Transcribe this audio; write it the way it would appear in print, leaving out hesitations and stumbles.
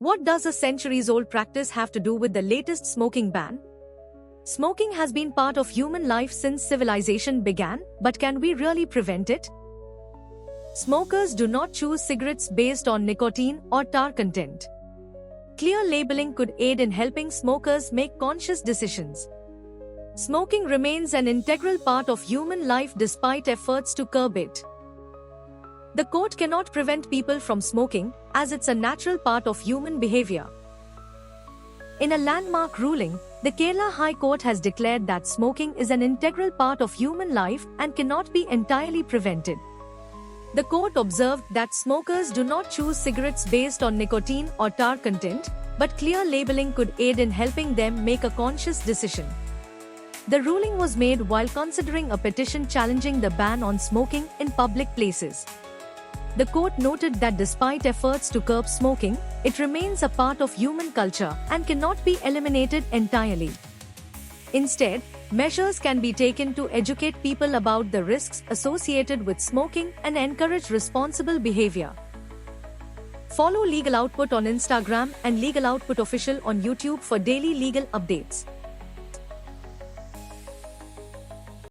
What does a centuries-old practice have to do with the latest smoking ban? Smoking has been part of human life since civilization began, but can we really prevent it? Smokers do not choose cigarettes based on nicotine or tar content. Clear labeling could aid in helping smokers make conscious decisions. Smoking remains an integral part of human life despite efforts to curb it. The court cannot prevent people from smoking, as it's a natural part of human behavior. In a landmark ruling, the Kerala High Court has declared that smoking is an integral part of human life and cannot be entirely prevented. The court observed that smokers do not choose cigarettes based on nicotine or tar content, but clear labeling could aid in helping them make a conscious decision. The ruling was made while considering a petition challenging the ban on smoking in public places. The court noted that despite efforts to curb smoking, it remains a part of human culture and cannot be eliminated entirely. Instead, measures can be taken to educate people about the risks associated with smoking and encourage responsible behavior. Follow Legal Output on Instagram and Legal Output Official on YouTube for daily legal updates.